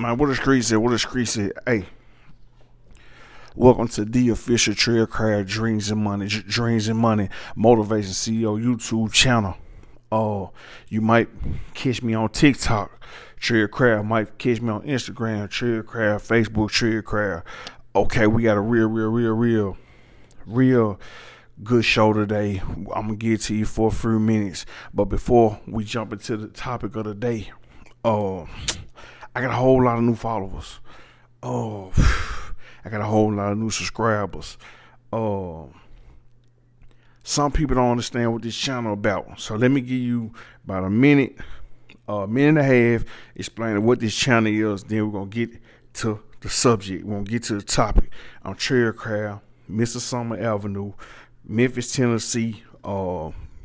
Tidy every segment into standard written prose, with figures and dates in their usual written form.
Man, what the street said, what the street said. Hey, welcome to the official Trailcraft Dreams and Money Motivation CEO YouTube channel. You might catch me on TikTok, Trailcraft. Might catch me on Instagram, Trailcraft, Facebook, Trailcraft. Okay, we got a real good show today. I'm gonna give it to you for a few minutes, but before we jump into the topic of the day, I got a whole lot of new followers. Oh, I got a whole lot of new subscribers. Some people don't understand what this channel about. So let me give you about a minute and a half explaining what this channel is. Then we're gonna get to the subject. We're gonna get to the topic. I'm Trailcraft, Mr. Summer Avenue, Memphis, Tennessee.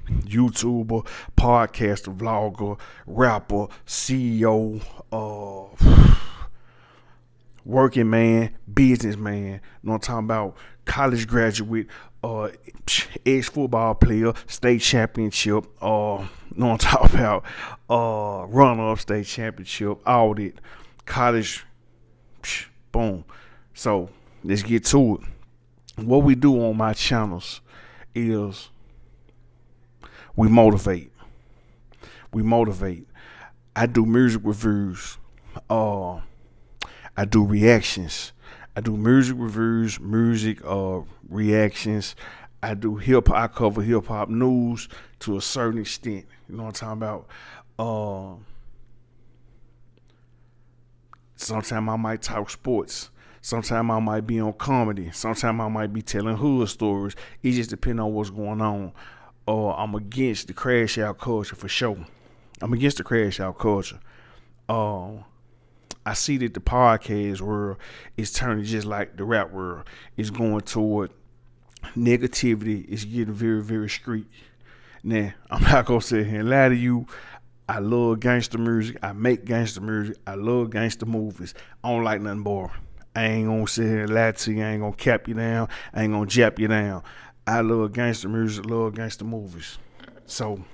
YouTuber, podcaster, vlogger, rapper, CEO, working man, businessman. You know what I'm talking about? College graduate, ex-football player, state championship, you know what I'm talking about? Runner-up state championship, audit, college, boom. So let's get to it. What we do on my channels is we motivate. I do music reviews. I do reactions. I do music reviews, reactions. I do I cover hip hop news to a certain extent. You know what I'm talking about? Sometimes I might talk sports. Sometimes I might be on comedy. Sometimes I might be telling hood stories. It just depends on what's going on. I'm against the crash out culture for sure. I'm against the crash out culture. I see that the podcast world is turning just like the rap world. It's going toward negativity. It's getting very, very street. Now, I'm not going to sit here and lie to you. I love gangster music. I make gangster music. I love gangster movies. I don't like nothing boring. I ain't going to sit here and lie to you. I ain't going to cap you down. I ain't going to jap you down. I love gangster music. Love gangster movies. So,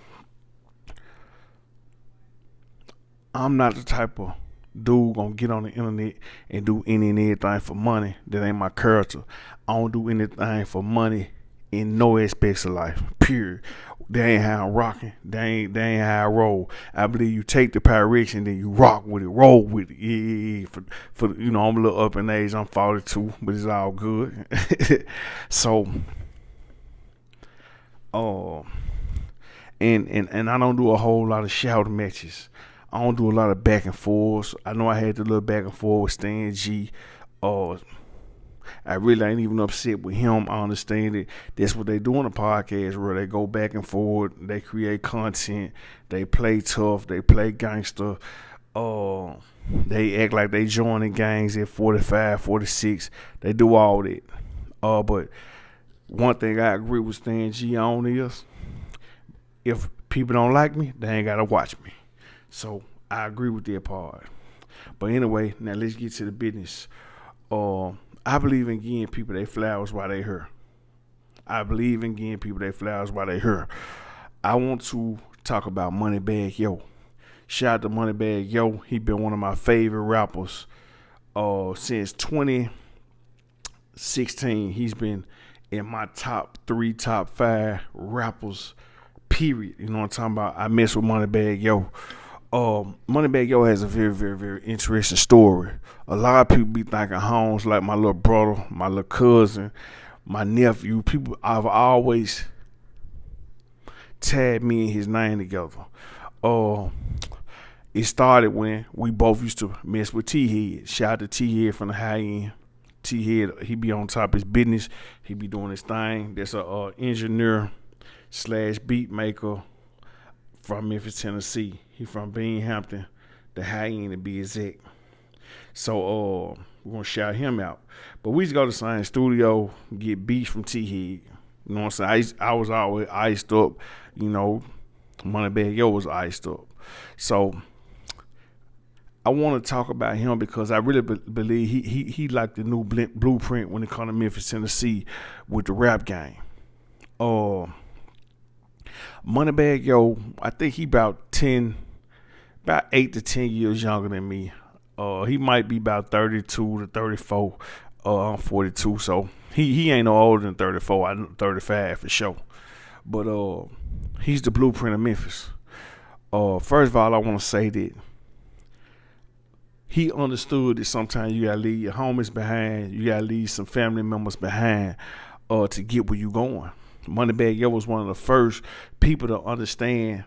I'm not the type of dude gonna get on the internet and do any and everything for money. That ain't my character. I don't do anything for money in no aspects of life. Period. That ain't how I'm rocking. That ain't how I roll. I believe you take the direction, then you rock with it, roll with it. Yeah. For I'm a little up in age. I'm 42, but it's all good. So, and I don't do a whole lot of shout matches. I don't do a lot of back and forths. I know I had the little back and forth with Stan G. I really ain't even upset with him. I understand it. That's what they do on the podcast, where they go back and forth. They create content. They play tough. They play gangster. They act like they joining gangs at 45, 46. They do all that. But one thing I agree with Stan G on is, if people don't like me, they ain't gotta watch me. So I agree with that part. But anyway, now let's get to the business. I believe in giving people their flowers while they here. I want to talk about Moneybagg Yo. Shout out to Moneybagg Yo. He been one of my favorite rappers since 2016. He's been in my top 3, top 5 rappers, period. You know what I'm talking about? I mess with Moneybagg Yo. Moneybagg Yo has a very, very, very interesting story. A lot of people be thinking Holmes like my little brother, my little cousin, my nephew. People I've always tagged me and his name together. It started when we both used to mess with T-Head. Shout out to T-Head from the high end. T-Head, he be on top of his business. He be doing his thing. That's a engineer / beat maker from Memphis, Tennessee. He from Binghamton, the high end to be exact. So we're gonna shout him out. But we used to go to the same studio, get beats from T-Head. You know what I'm saying? I was always iced up. Moneybagg Yo was iced up. So I want to talk about him because I really believe he like the new blueprint when it comes to Memphis, Tennessee with the rap game. Moneybagg Yo, I think he about 8 to 10 years younger than me. He might be about 32 to 34. I'm 42, so he ain't no older than 34. I'm 35 for sure. But he's the blueprint of Memphis. First of all, I want to say that he understood that sometimes you gotta leave your homies behind, you gotta leave some family members behind, to get where you going. Moneybagg Yo was one of the first people to understand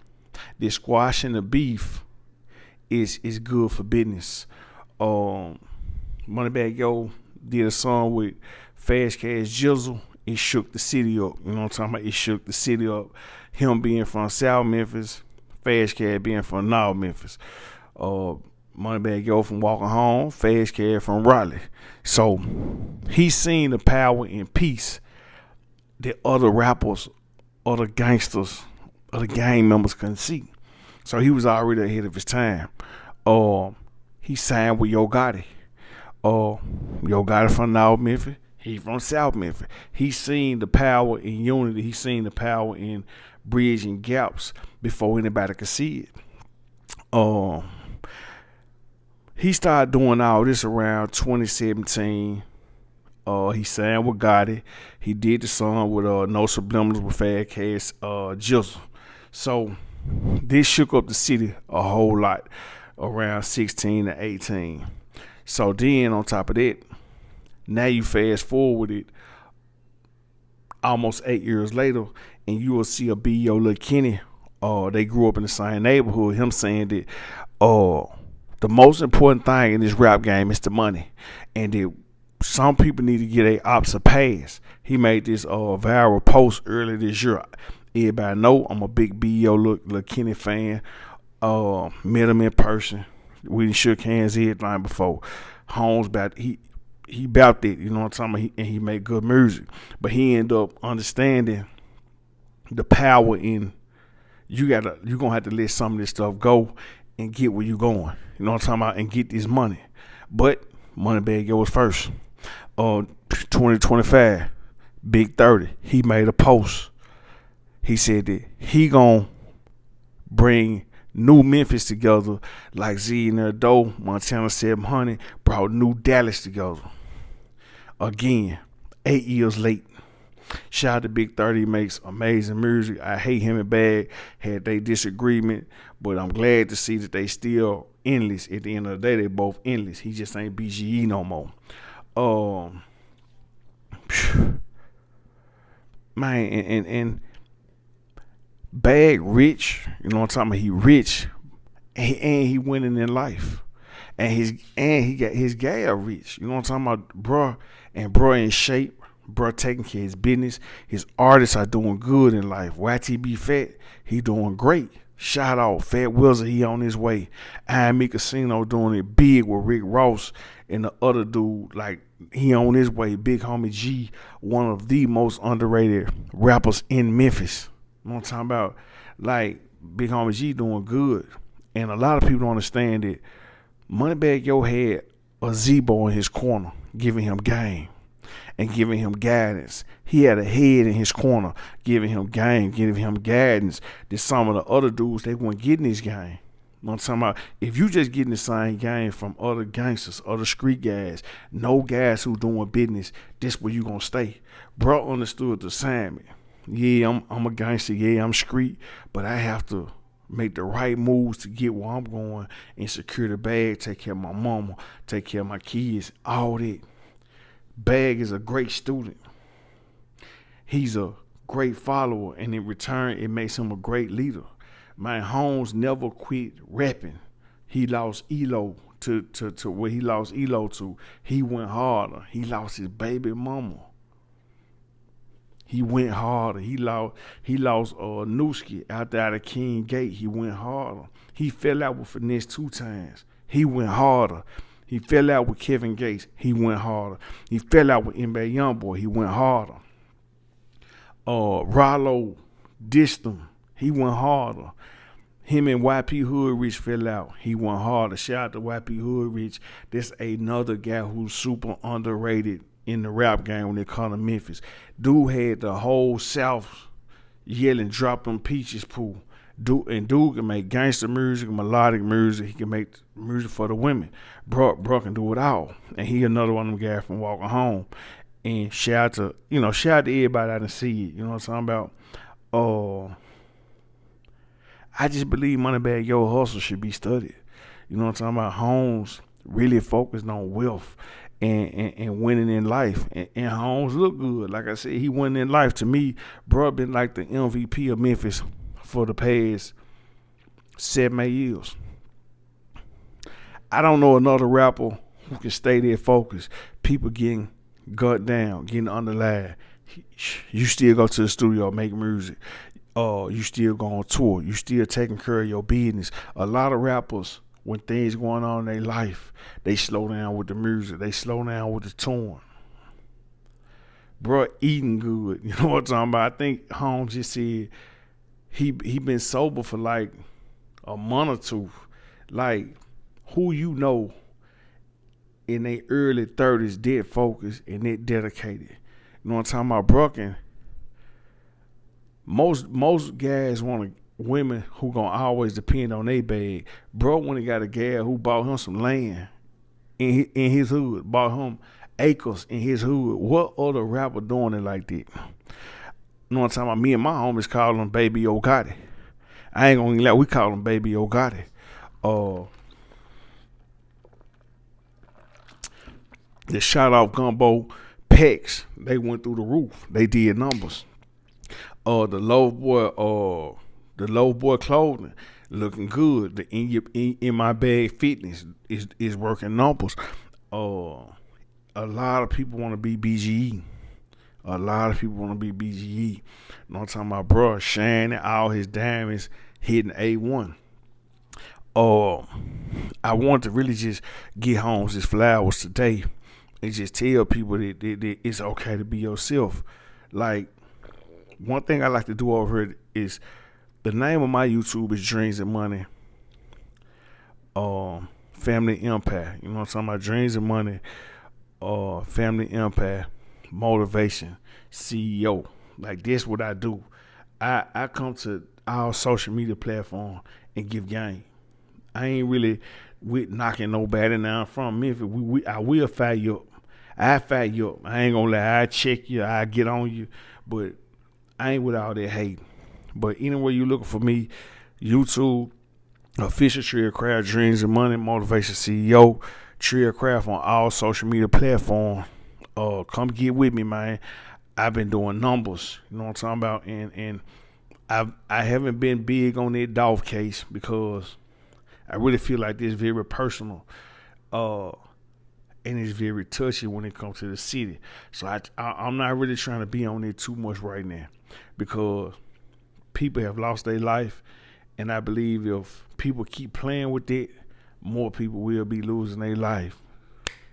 that squashing the beef is good for business. Moneybagg Yo did a song with FastCash Jizzle. It shook the city up. You know what I'm talking about? It shook the city up. Him being from South Memphis, FastCash being from North Memphis. Moneybagg Yo from Walking Home, FastCash from Raleigh. So he's seen the power and peace that other rappers, other gangsters, other gang members couldn't see. So he was already ahead of his time. He signed with Yo Gotti. Yo Gotti from North Memphis. He from South Memphis. He's seen the power in unity. He's seen the power in bridging gaps before anybody could see it. He started doing all this around 2017. He signed with Gotti. He did the song with No Subliminals with FastCash Jizzle. So this shook up the city a whole lot around 16 to 18. So then on top of that, now you fast forward it almost 8 years later, and you will see a B.O. Lil Kenny. They grew up in the same neighborhood. Him saying that the most important thing in this rap game is the money, and that some people need to get a ops a pass. He made this viral post earlier this year. Everybody know I'm a big B.O. Lil Kenny fan. Met him in person. We shook hands everything before. Holmes about he about that, you know what I'm talking about? And he made good music, but he ended up understanding the power in you gonna have to let some of this stuff go and get where you going. You know what I'm talking about? And get this money. But Moneybagg Yo was first. 2025, Big 30. He made a post. He said that he gonna bring New Memphis together like Z and their Doe, Montana 700 brought New Dallas together. Again, 8 years late. Shout out to Big 30, makes amazing music. I hate him and Bagg had they disagreement, but I'm glad to see that they still endless. At the end of the day, they both endless. He just ain't BGE no more. Man, and Bagg rich, you know what I'm talking about? He rich, and he winning in life, and he got his gal rich. You know what I'm talking about, bruh? And bruh in shape, bruh taking care of his business. His artists are doing good in life. YTB Fatt, he doing great. Shout out Fat Wilson, he on his way. IME Casino doing it big with Rick Ross and the other dude, like he on his way. Big Homie G, one of the most underrated rappers in Memphis. You know what I'm talking about? Like, Big Homie G doing good. And a lot of people don't understand that Moneybagg Yo had a Z-Bo in his corner, giving him game and giving him guidance. He had a head in his corner, giving him game, giving him guidance. That some of the other dudes, they weren't getting this game. You know what I'm talking about? If you just getting the same game from other gangsters, other street guys, no guys who doing business, this where you gonna stay. Bro understood the assignment. Yeah, I'm a gangster. Yeah, I'm street, but I have to make the right moves to get where I'm going and secure the bag, take care of my mama, take care of my kids, all that. Bagg is a great student. He's a great follower, and in return, it makes him a great leader. Man, Holmes never quit rapping. He lost Elo to where he lost Elo to. He went harder. He lost his baby mama. He went harder. He lost Nuskie out there at King Gate. He went harder. He fell out with Finesse 2 times. He went harder. He fell out with Kevin Gates. He went harder. He fell out with youngboy. He went harder. Rollo dissed him. He went harder. Him and YP Hoodrich fell out. He went harder. Shout out to YP Hoodrich. That's another guy who's super underrated in the rap game when they come to Memphis. Dude had the whole South yelling, drop them peaches, poo. Dude can make gangster music, melodic music. He can make music for the women. Bro can do it all. And he another one of them guys from Walking Home. And shout out to everybody I done see it. You know what I'm talking about? I just believe Moneybagg Yo Hustle should be studied. You know what I'm talking about? Holmes really focused on wealth and winning in life. And Holmes look good. Like I said, he winning in life. To me, bro been like the MVP of Memphis for the past 7-8 years. I don't know another rapper who can stay there focused. People getting gut down, getting underlined. You still go to the studio, make music. You still go on tour. You still taking care of your business. A lot of rappers, when things going on in their life, they slow down with the music. They slow down with the touring. Bro, eating good. You know what I'm talking about? I think Holmes just said he been sober for like a month or two. Like, who you know in their early 30s, dead focused and dead dedicated. You know what I'm talking about? Brooklyn. Most guys want women who gonna always depend on their bag. Bro, when he got a guy who bought him some land in his hood, bought him acres in his hood. What other rapper doing it like that? You know what I'm talking about? Me and my homies call him Baby O Gotti. I ain't gonna lie, we call him Baby O Gotti. The Shotoff Gumbo packs, they went through the roof. They did numbers. The low boy clothing looking good. The in my bag fitness is working numbers. A lot of people want to be BGE. A lot of people want to be BGE. You know what I'm talking about, bro? Shining all his diamonds, hitting A1. I want to really just get Holmes his flowers today and just tell people that it's okay to be yourself. Like, one thing I like to do over here is, the name of my YouTube is Dreams and Money, Family Impact. You know what I'm talking about? Dreams and Money, Family Impact, Motivation, CEO. Like, this what I do. I come to our social media platform and give game. I ain't really with knocking nobody down from Memphis. I will fire you up. I fire you up. I ain't gonna lie. I check you. I get on you. But I ain't with all that hate. But anywhere you looking for me, YouTube, official Trio Craft, Dreams and Money, Motivation CEO, Trio Craft on all social media platforms. Come get with me, man. I've been doing numbers. You know what I'm talking about? And I haven't been big on that Dolph case because I really feel like this is very personal. And it's very touchy when it comes to the city. So I'm not really trying to be on it too much right now, because people have lost their life, and I believe if people keep playing with it, more people will be losing their life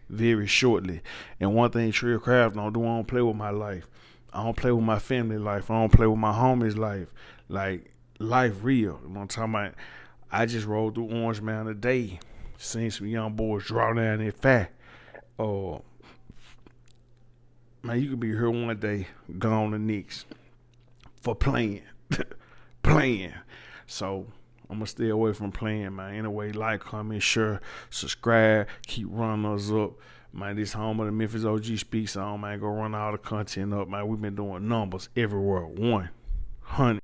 very shortly. And one thing Trio Craft don't do, I don't play with my life. I don't play with my family life. I don't play with my homies' life. Like, life real. You know what I'm talking about? I just rolled through Orange Mound today, seen some young boys draw down their fatt. Man, you could be here one day, gone the next for playing. Playing. So I'm gonna stay away from playing, man. Anyway, like, comment, share, subscribe, keep running us up. Man, this home of the Memphis OG Speaks on, man. Go run all the content up, man. We've been doing numbers everywhere. 100.